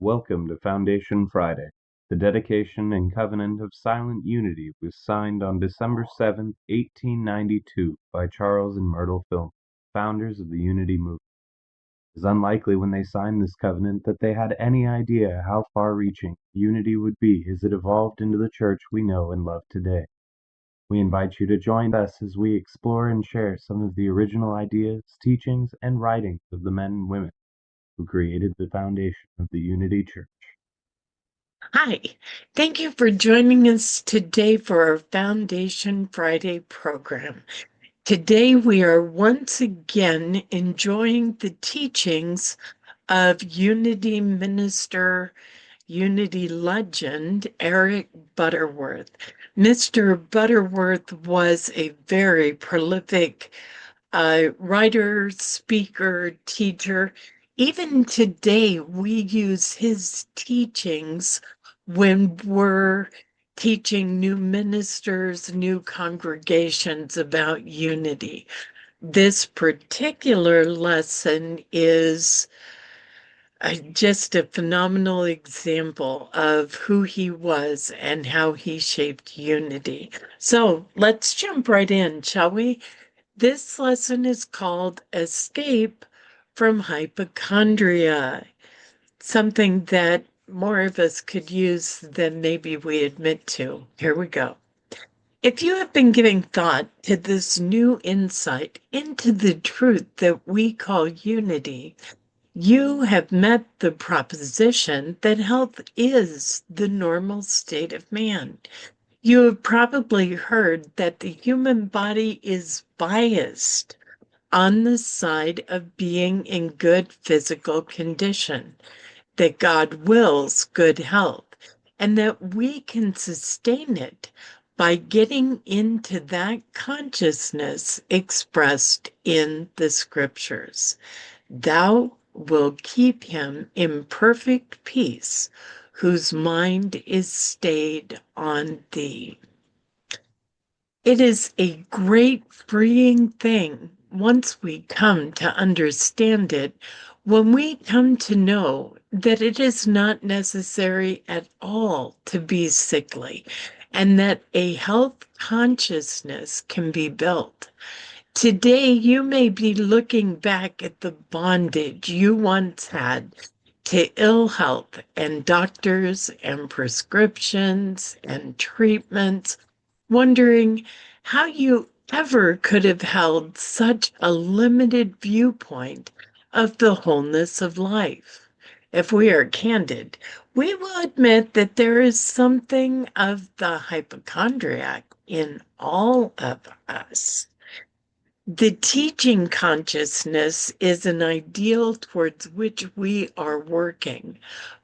Welcome to Foundation Friday. The dedication and covenant of silent unity was signed on December 7th, 1892 by Charles and Myrtle Fillmore, founders of the Unity movement. It is unlikely when they signed this covenant that they had any idea how far-reaching unity would be as it evolved into the church we know and love today. We invite you to join us as we explore and share some of the original ideas, teachings, and writings of the men and women who created the foundation of the Unity Church. Hi, thank you for joining us today for our Foundation Friday program. Today we are once again enjoying the teachings of Unity minister, Unity legend, Eric Butterworth. Mr. Butterworth was a very prolific writer, speaker, teacher. Even today, we use his teachings when we're teaching new ministers, new congregations about unity. This particular lesson is just a phenomenal example of who he was and how he shaped unity. So let's jump right in, shall we? This lesson is called Escape from Hypochondria, something that more of us could use than maybe we admit to. Here we go. If you have been giving thought to this new insight into the truth that we call unity, you have met the proposition that health is the normal state of man. You have probably heard that the human body is biased on the side of being in good physical condition, that God wills good health, and that we can sustain it by getting into that consciousness expressed in the scriptures. Thou wilt keep him in perfect peace, whose mind is stayed on thee. It is a great freeing thing once we come to understand it, when we come to know that it is not necessary at all to be sickly, and that a health consciousness can be built. Today, you may be looking back at the bondage you once had to ill health and doctors and prescriptions and treatments, wondering how you ever could have held such a limited viewpoint of the wholeness of life. If we are candid, we will admit that there is something of the hypochondriac in all of us. The teaching consciousness is an ideal towards which we are working,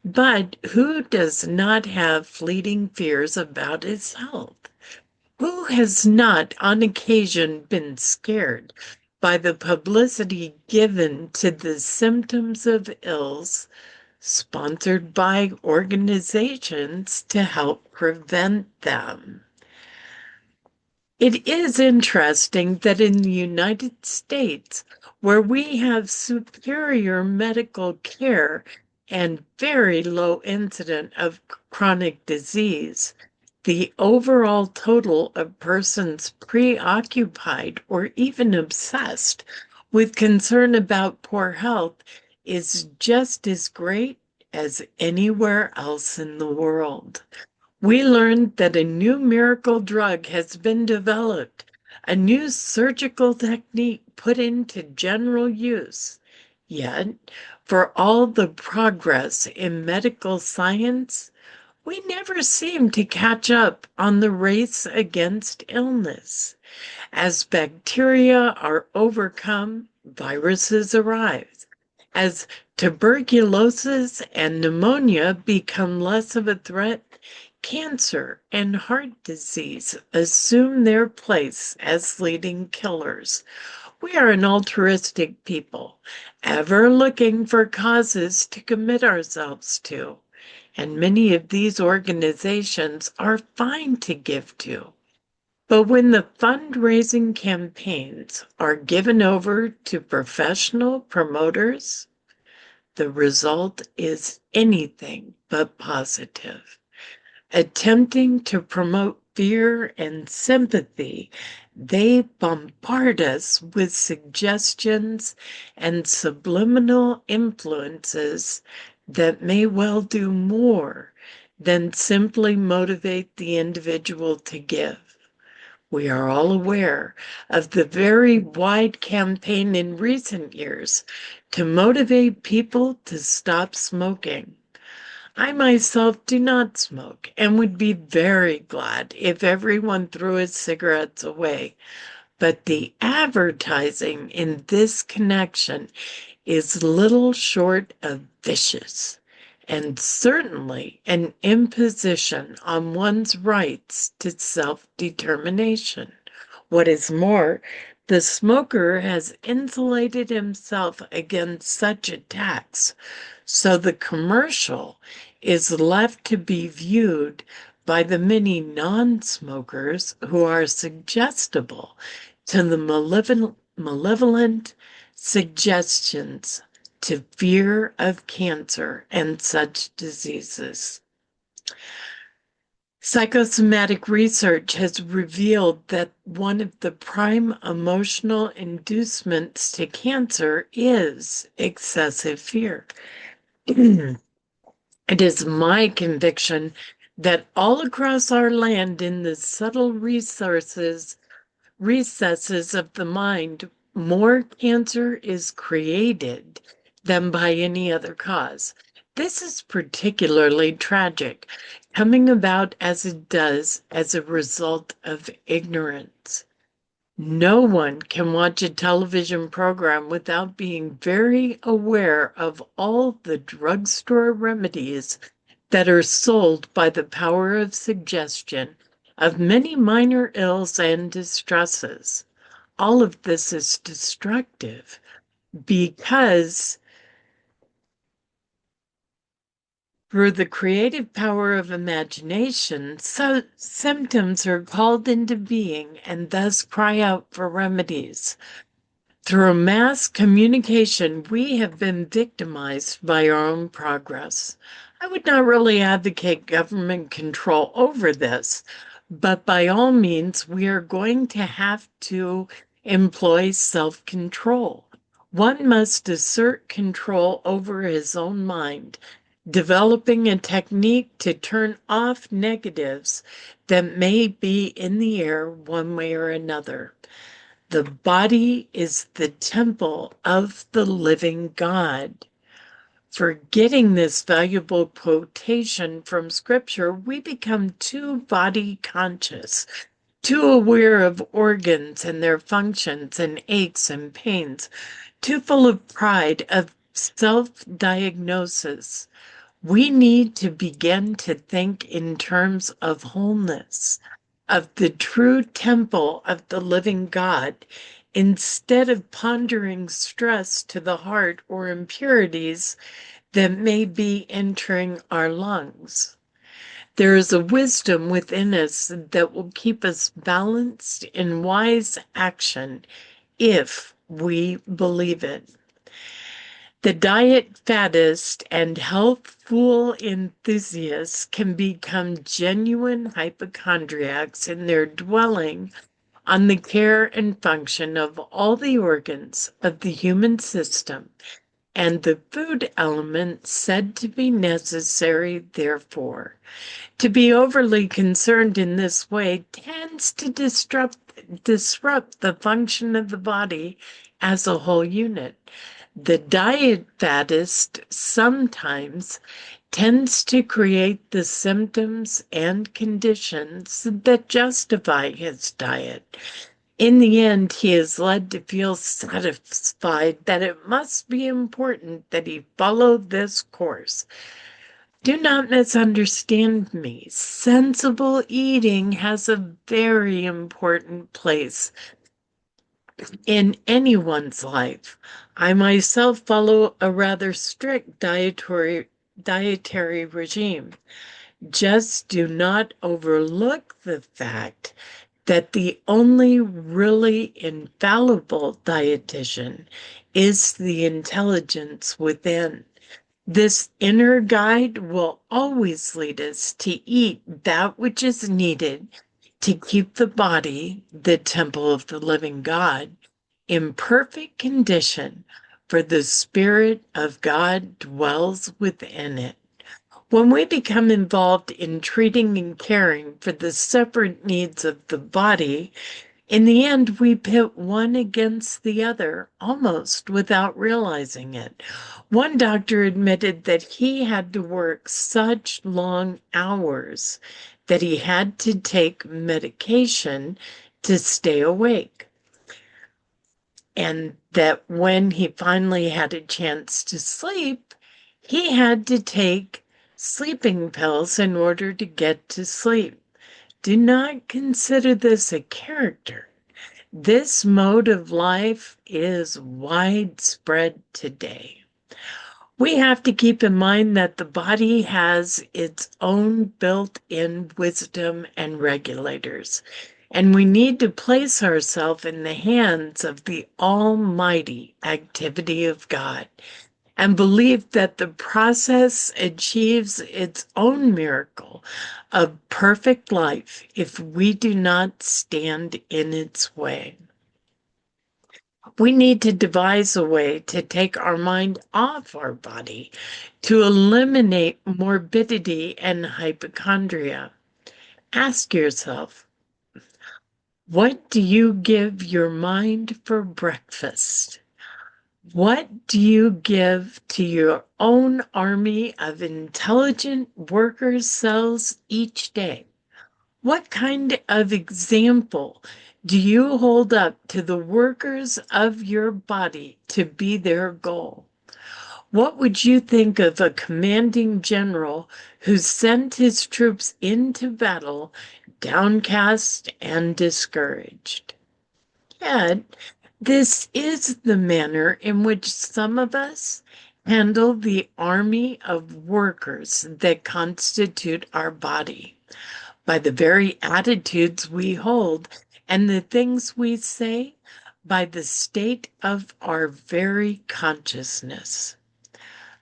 but who does not have fleeting fears about his health? Who has not on occasion been scared by the publicity given to the symptoms of ills sponsored by organizations to help prevent them? It is interesting that in the United States, where we have superior medical care and very low incidence of chronic disease, the overall total of persons preoccupied or even obsessed with concern about poor health is just as great as anywhere else in the world. We learned that a new miracle drug has been developed, a new surgical technique put into general use. Yet, for all the progress in medical science, we never seem to catch up on the race against illness. As bacteria are overcome, viruses arise. As tuberculosis and pneumonia become less of a threat, cancer and heart disease assume their place as leading killers. We are an altruistic people, ever looking for causes to commit ourselves to, and many of these organizations are fine to give to. But when the fundraising campaigns are given over to professional promoters, the result is anything but positive. Attempting to promote fear and sympathy, they bombard us with suggestions and subliminal influences that may well do more than simply motivate the individual to give. We are all aware of the very wide campaign in recent years to motivate people to stop smoking. I myself do not smoke and would be very glad if everyone threw his cigarettes away. But the advertising in this connection is little short of vicious, and certainly an imposition on one's rights to self-determination. What is more, the smoker has insulated himself against such attacks, so the commercial is left to be viewed by the many non-smokers who are suggestible to the malevolent suggestions to fear of cancer and such diseases. Psychosomatic research has revealed that one of the prime emotional inducements to cancer is excessive fear. It is my conviction that all across our land, in the subtle recesses of the mind, more cancer is created than by any other cause. This is particularly tragic, coming about as it does as a result of ignorance. No one can watch a television program without being very aware of all the drugstore remedies that are sold by the power of suggestion of many minor ills and distresses. All of this is destructive because through the creative power of imagination, so symptoms are called into being and thus cry out for remedies. Through mass communication, we have been victimized by our own progress. I would not really advocate government control over this, but by all means, we are going to have to employ self-control. One must assert control over his own mind, developing a technique to turn off negatives that may be in the air one way or another. The body is the temple of the living God. Forgetting this valuable quotation from Scripture, we become too body conscious, too aware of organs and their functions and aches and pains, too full of pride, of self-diagnosis. We need to begin to think in terms of wholeness, of the true temple of the living God, instead of pondering stress to the heart or impurities that may be entering our lungs. There is a wisdom within us that will keep us balanced in wise action if we believe it. The diet faddist and health fool enthusiasts can become genuine hypochondriacs in their dwelling on the care and function of all the organs of the human system and the food element said to be necessary, therefore. To be overly concerned in this way tends to disrupt the function of the body as a whole unit. The diet faddist sometimes tends to create the symptoms and conditions that justify his diet. In the end, he is led to feel satisfied that it must be important that he follow this course. Do not misunderstand me. Sensible eating has a very important place in anyone's life. I myself follow a rather strict dietary regime. Just do not overlook the fact that the only really infallible dietitian is the intelligence within. This inner guide will always lead us to eat that which is needed to keep the body, the temple of the living God, in perfect condition, for the Spirit of God dwells within it. When we become involved in treating and caring for the separate needs of the body, in the end, we pit one against the other almost without realizing it. One doctor admitted that he had to work such long hours that he had to take medication to stay awake. And that when he finally had a chance to sleep, he had to take sleeping pills in order to get to sleep. Do not consider this a character. This mode of life is widespread today. We have to keep in mind that the body has its own built-in wisdom and regulators, and we need to place ourselves in the hands of the almighty activity of God and believe that the process achieves its own miracle of perfect life if we do not stand in its way. We need to devise a way to take our mind off our body, to eliminate morbidity and hypochondria. Ask yourself, what do you give your mind for breakfast? What do you give to your own army of intelligent workers' cells each day? What kind of example do you hold up to the workers of your body to be their goal? What would you think of a commanding general who sent his troops into battle downcast and discouraged? Yet, this is the manner in which some of us handle the army of workers that constitute our body, by the very attitudes we hold and the things we say, by the state of our very consciousness.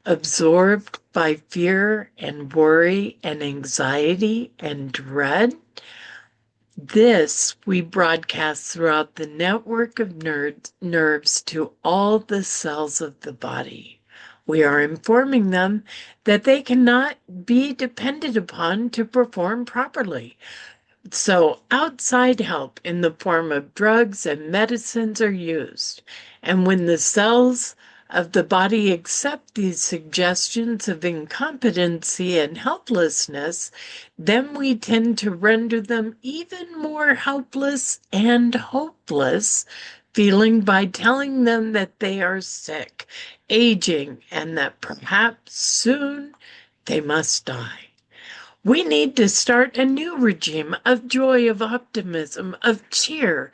Absorbed by fear and worry and anxiety and dread, this we broadcast throughout the network of nerves to all the cells of the body. We are informing them that they cannot be depended upon to perform properly. So outside help in the form of drugs and medicines are used. And when the cells of the body accept these suggestions of incompetency and helplessness, then we tend to render them even more helpless and hopeless feeling by telling them that they are sick, aging, and that perhaps soon they must die. We need to start a new regime of joy, of optimism, of cheer,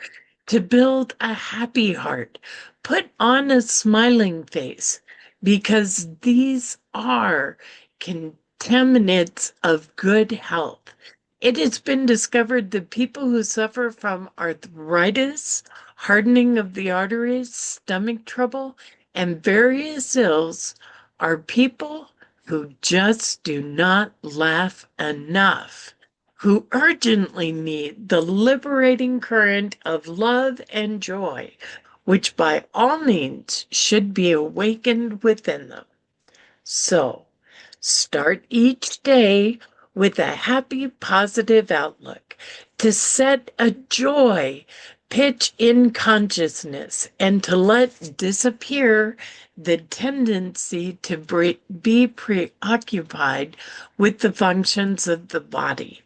to build a happy heart. Put on a smiling face, because these are contaminants of good health. It has been discovered that people who suffer from arthritis, hardening of the arteries, stomach trouble, and various ills are people who just do not laugh enough, who urgently need the liberating current of love and joy, which by all means should be awakened within them. So, start each day with a happy, positive outlook, to set a joy pitch in consciousness, and to let disappear the tendency to be preoccupied with the functions of the body.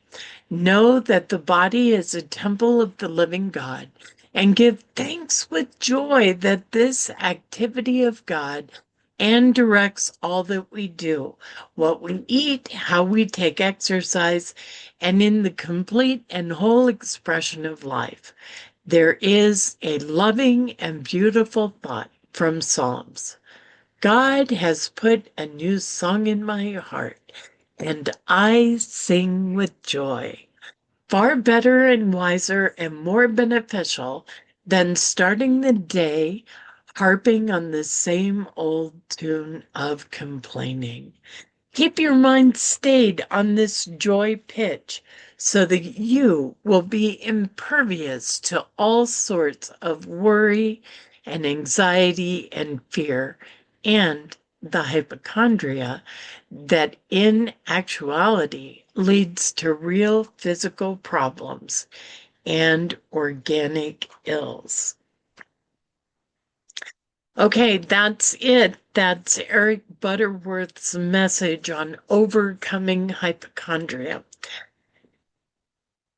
Know that the body is a temple of the living God, and give thanks with joy that this activity of God and directs all that we do, what we eat, how we take exercise, and in the complete and whole expression of life. There is a loving and beautiful thought from Psalms. God has put a new song in my heart, and I sing with joy. Far better and wiser and more beneficial than starting the day harping on the same old tune of complaining. Keep your mind stayed on this joy pitch so that you will be impervious to all sorts of worry and anxiety and fear and the hypochondria that in actuality leads to real physical problems and organic ills. Okay, that's it. That's Eric Butterworth's message on overcoming hypochondria.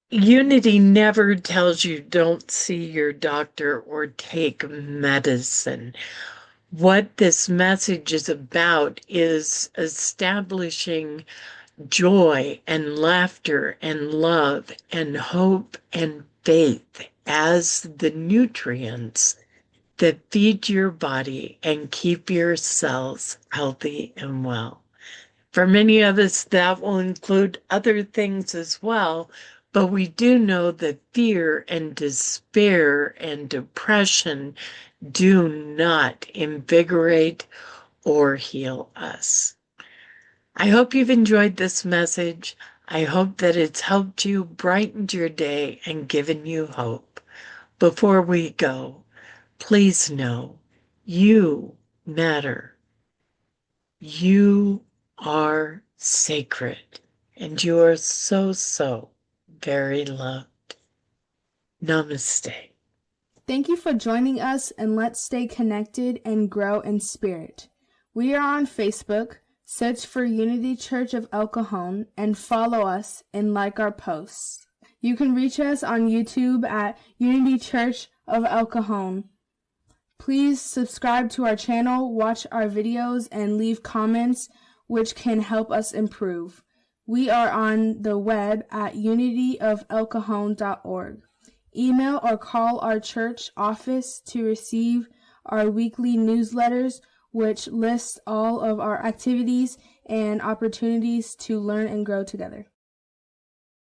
Unity never tells you don't see your doctor or take medicine. What this message is about is establishing joy and laughter and love and hope and faith as the nutrients that feed your body and keep your cells healthy and well. For many of us, that will include other things as well, but we do know that fear and despair and depression do not invigorate or heal us. I hope you've enjoyed this message. I hope that it's helped you, brightened your day, and given you hope. Before we go, please know you matter. You are sacred, and you are so, so very loved. Namaste. Thank you for joining us, and let's stay connected and grow in spirit. We are on Facebook. Search for Unity Church of El Cajon and follow us and like our posts. You can reach us on YouTube at Unity Church of El Cajon. Please subscribe to our channel, watch our videos, and leave comments which can help us improve. We are on the web at unityofelcajon.org. Email or call our church office to receive our weekly newsletters, which lists all of our activities and opportunities to learn and grow together.